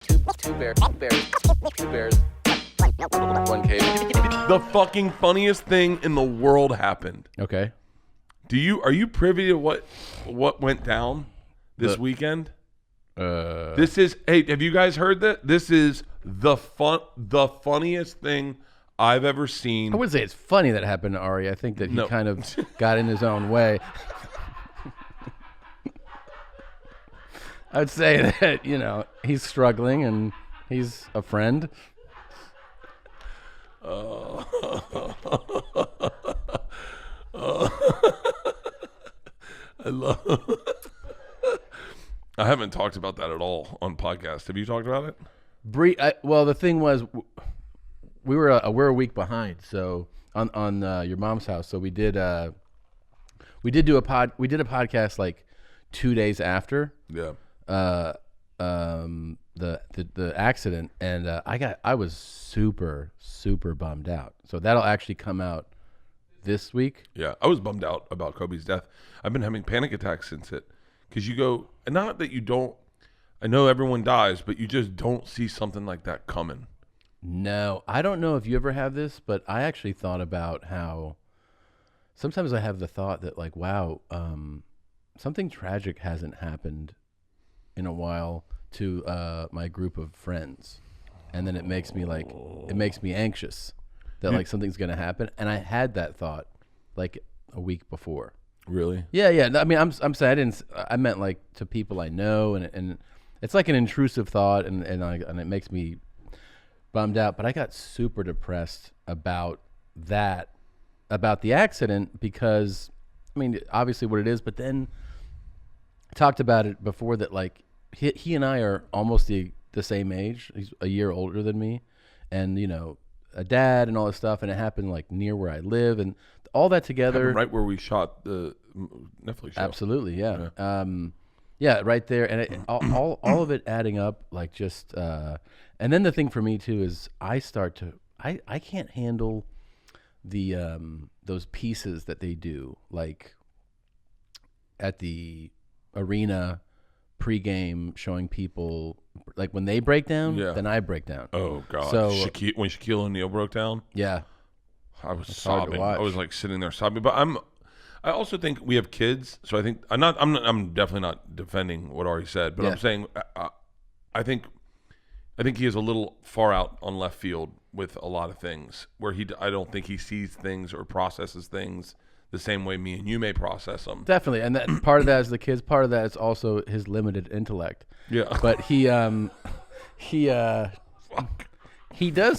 Two bears, one cave. The fucking funniest thing in the world happened. Okay. Are you privy to what went down this weekend? This is, hey, have you guys heard that? This is the funniest thing I've ever seen. I wouldn't say it's funny that happened to Ari. I think that he kind of got in his own way. I'd say that, he's struggling and he's a friend. I haven't talked about that at all on podcast. Have you talked about it? Well, the thing was, we're a week behind. So on your mom's house, so we did a podcast like 2 days after. Yeah. The accident, and I was super bummed out. So that'll actually come out this week. Yeah, I was bummed out about Kobe's death. I've been having panic attacks since it, because you go, not that you don't. I know everyone dies, but you just don't see something like that coming. No, I don't know if you ever have this, but I actually thought about how sometimes I have the thought that like, wow, something tragic hasn't happened in a while to my group of friends, and then it makes me anxious that like something's gonna happen. And I had that thought like a week before. Really? Yeah. I mean, I'm saying I meant like to people I know, and it's like an intrusive thought, and it makes me bummed out. But I got super depressed about the accident, because I mean, obviously what it is, but then I talked about it before that like he and I are almost the same age. He's a year older than me, and a dad and all this stuff, and it happened like near where I live, and all that together. Happened right where we shot the Netflix show. Absolutely, yeah. Yeah, right there, and all of it adding up, like just. And then the thing for me too is I can't handle the those pieces that they do, like at the arena pregame, showing people like when they break down, then I break down. Oh God! So when Shaquille O'Neal broke down, yeah, I was sobbing. I was like sitting there sobbing. But I also think we have kids, so I think I'm definitely not defending what Ari said, but I'm saying I think he is a little far out on left field with a lot of things, where I don't think he sees things or processes things the same way me and you may process them. Definitely, and that part of that is the kids. Part of that is also his limited intellect. Yeah, but he does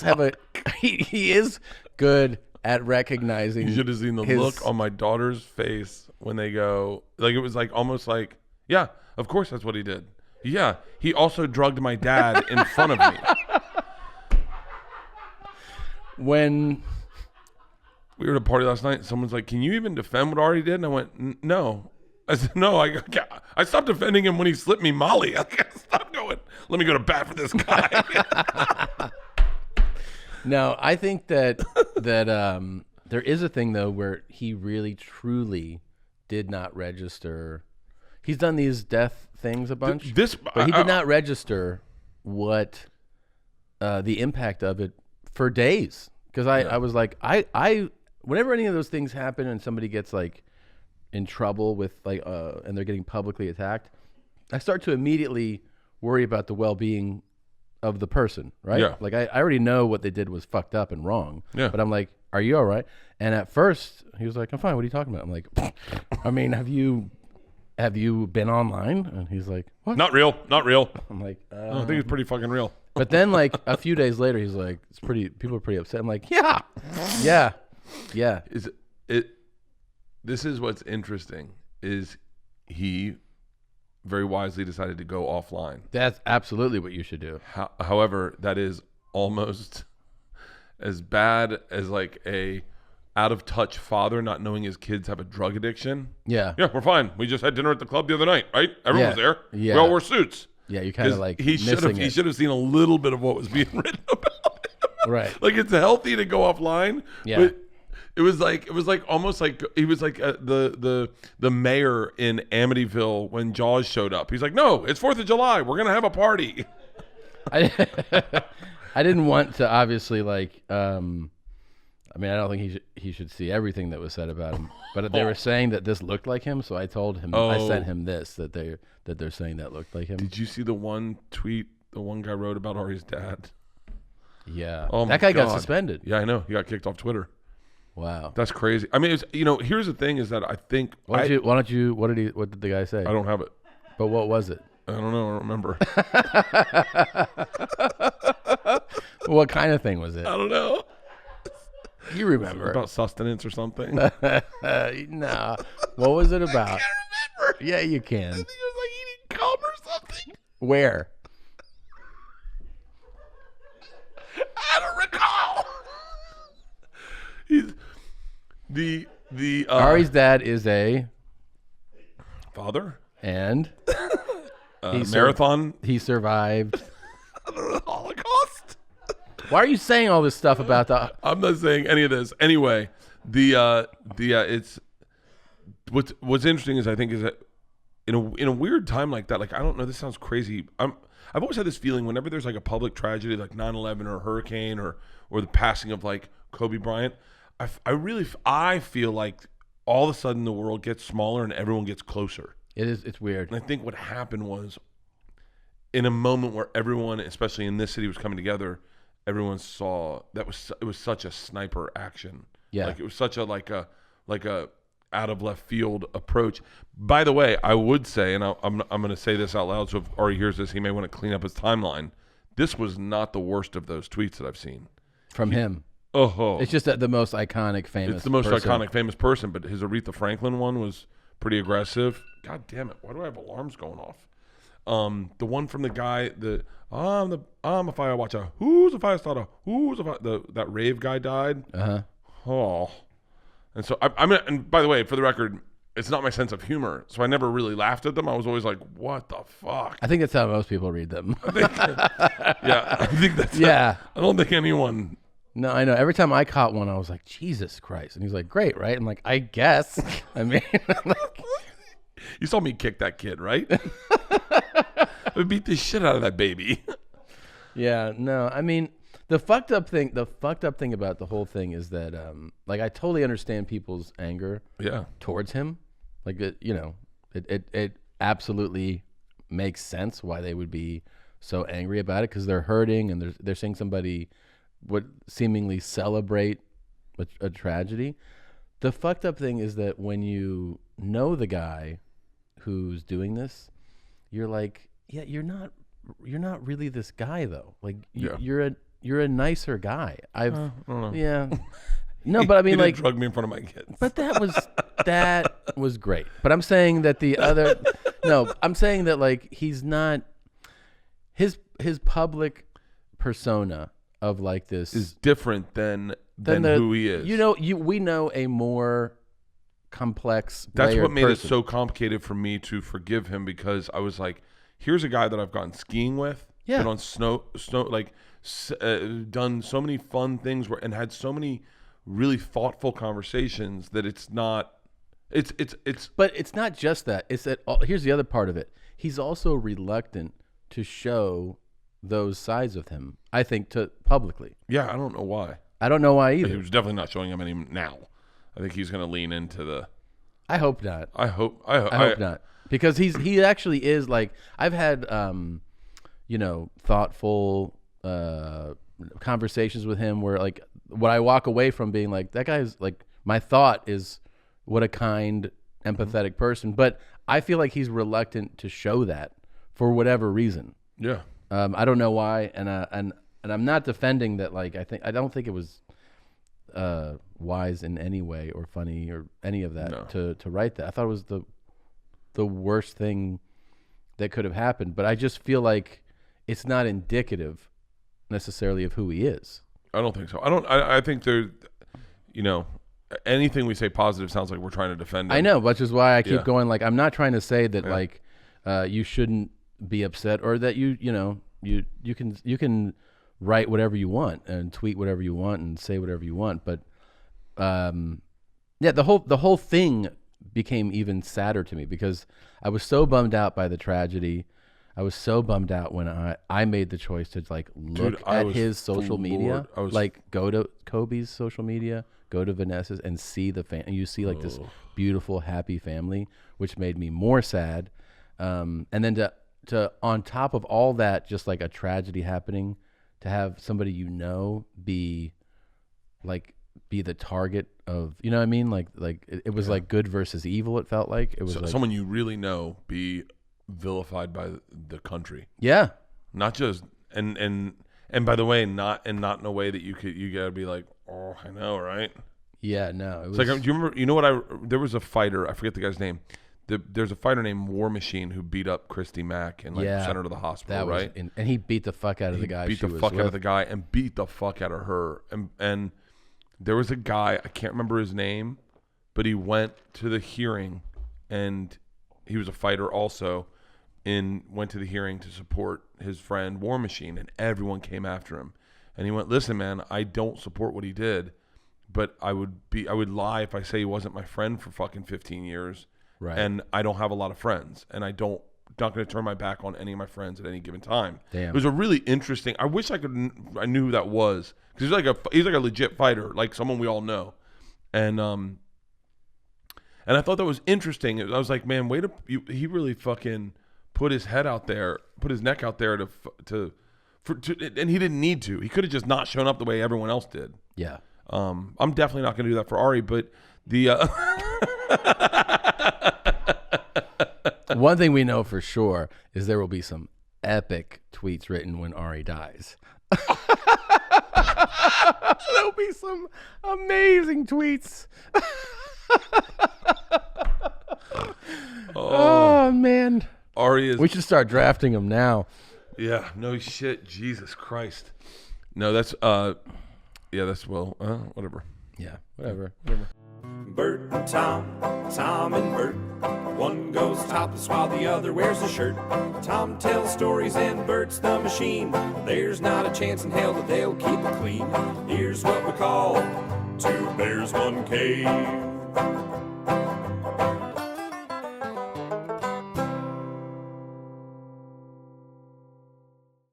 have he is good at recognizing. You should have seen the look on my daughter's face when they go, like, it was like almost like, yeah, of course that's what he did. Yeah, he also drugged my dad in front of me. When we were at a party last night, someone's like, can you even defend what Ari did? And I went, no. I said, no, I stopped defending him when he slipped me Molly. I gotta stop going, let me go to bat for this guy. No, I think that there is a thing, though, where he really, truly did not register. He's done these death things a bunch, but he did not register what the impact of it for days. Because I was like, I whenever any of those things happen and somebody gets like in trouble with like and they're getting publicly attacked, I start to immediately worry about the well-being of the person, right? Yeah. Like I already know what they did was fucked up and wrong. Yeah. But I'm like, are you all right? And at first he was like, I'm fine. What are you talking about? I'm like, I mean, have you been online? And he's like, what? Not real. I'm like, I think it's pretty fucking real. But then like a few days later, he's like, people are pretty upset. I'm like, yeah. This is what's interesting is he very wisely decided to go offline. That's absolutely what you should do. However, that is almost as bad as like a out of touch father not knowing his kids have a drug addiction. Yeah, we're fine. We just had dinner at the club the other night, right? Everyone was there. Yeah. We all wore suits. Yeah, you kind of like he should have seen a little bit of what was being written about him. Right. Like, it's healthy to go offline. Yeah. But it was like almost like he was like the mayor in Amityville when Jaws showed up. He's like, no, it's 4th of July. We're gonna have a party. I didn't want to obviously like. I mean, I don't think he should see everything that was said about him. But they were saying that this looked like him, so I told him. I sent him this that they're saying that looked like him. Did you see the one tweet the one guy wrote about Ari's dad? Yeah. Oh, that guy got suspended. Yeah, I know. He got kicked off Twitter. Wow. That's crazy. I mean, here's the thing is that I think. What did the guy say? I don't have it. But what was it? I don't know. I don't remember. What kind of thing was it? I don't know. You remember. About sustenance or something? No. What was it about? I can't remember. Yeah, you can. I think it was like eating cum or something. Where? I don't recall. Ari's dad is a father and marathon. He survived the Holocaust. Why are you saying all this stuff about the? I'm not saying any of this. Anyway, it's what's interesting is I think is that in a weird time like that, like I don't know, this sounds crazy. I've always had this feeling whenever there's like a public tragedy like 9/11 or a hurricane or the passing of like Kobe Bryant, I feel like all of a sudden the world gets smaller and everyone gets closer. It's weird. And I think what happened was in a moment where everyone, especially in this city, was coming together, everyone saw it was such a sniper action. Yeah. Like it was such a like a out of left field approach. By the way, I would say, and I'm going to say this out loud, so if Ari hears this, he may want to clean up his timeline. This was not the worst of those tweets that I've seen from him. Oh, it's just the most iconic, famous. It's the most iconic, famous person. But his Aretha Franklin one was pretty aggressive. God damn it! Why do I have alarms going off? The one from the guy, I'm a fire watcher. Who's a fire starter? That rave guy died. Oh, and so I mean, and by the way, for the record, it's not my sense of humor, so I never really laughed at them. I was always like, "What the fuck?" I think that's how most people read them. I think that's. Yeah, I don't think anyone. No, I know. Every time I caught one, I was like, Jesus Christ. And he's like, great, right? I'm like, I guess. I mean, you saw me kick that kid, right? I beat the shit out of that baby. Yeah, no. I mean, the fucked up thing about the whole thing is that, like, I totally understand people's anger towards him. Like, it absolutely makes sense why they would be so angry about it because they're hurting and they're seeing somebody would seemingly celebrate a tragedy. The fucked up thing is that when you know the guy who's doing this, you're like, yeah, you're not really this guy though. Like you're a nicer guy. No, but I mean, like, drug me in front of my kids. But that was great. But I'm saying that I'm saying that like he's not his public persona of like this is different than who he is. We know a more complex. That's what made person. it so complicated for me to forgive him because I was like, here's a guy that I've gone skiing with, been on snow, like done so many fun things and had so many really thoughtful conversations that it's not. But it's not just that. It's that. Here's the other part of it. He's also reluctant to show those sides of him, I think, to publicly. Yeah, I don't know why. I don't know why either. He was definitely not showing him any now. I think he's going to lean into the. I hope not. I hope not, because he actually is like I've had, thoughtful conversations with him where like what I walk away from being like that guy's like my thought is what a kind, empathetic person, but I feel like he's reluctant to show that for whatever reason. Yeah. I don't know why, and I'm not defending that. Like I don't think it was wise in any way or funny or any of that to write that. I thought it was the worst thing that could have happened. But I just feel like it's not indicative necessarily of who he is. I don't think so. I think there, anything we say positive sounds like we're trying to defend him. I know, which is why I keep going. Like I'm not trying to say that like you shouldn't be upset or that you can write whatever you want and tweet whatever you want and say whatever you want, but the whole thing became even sadder to me because I was so bummed out by the tragedy. I was so bummed out when I made the choice to like look at his social media, like go to Kobe's social media, go to Vanessa's, and see the and you see like this beautiful, happy family, which made me more sad. And then to on top of all that, just like a tragedy happening, to have somebody be the target of, you know what I mean? Like it was like good versus evil. It felt like it was like, someone you really know be vilified by the country. Yeah, not just and by the way, not in a way that you gotta be like, oh, I know, right? Yeah, no. It's like, do you remember? You know what? There was a fighter. I forget the guy's name. There's a fighter named War Machine who beat up Christy Mack and sent her to the hospital, right? And he beat the fuck out of the guy. Beat the fuck out of the guy and beat the fuck out of her. And there was a guy, I can't remember his name, but he went to the hearing, and he was a fighter also, and went to the hearing to support his friend War Machine, and everyone came after him. And he went, listen, man, I don't support what he did, but I would lie if I say he wasn't my friend for fucking 15 years. Right. And I don't have a lot of friends, and not going to turn my back on any of my friends at any given time. Damn. It was a really interesting. I wish I knew who that was, because he's like a legit fighter, like someone we all know, and I thought that was interesting. I was like, man, he really fucking put his head out there, put his neck out there to, and he didn't need to. He could have just not shown up the way everyone else did. Yeah. I'm definitely not going to do that for Ari, but the. One thing we know for sure is there will be some epic tweets written when Ari dies. There'll be some amazing tweets. Oh man, Ari is. We should start drafting them now. Yeah, no shit, Jesus Christ. No, that's whatever. Yeah, whatever. Bert and Tom and Bert. One goes topless while the other wears a shirt. Tom tells stories and Bert's the machine. There's not a chance in hell that they'll keep it clean. Here's what we call 2 bears, 1 cave.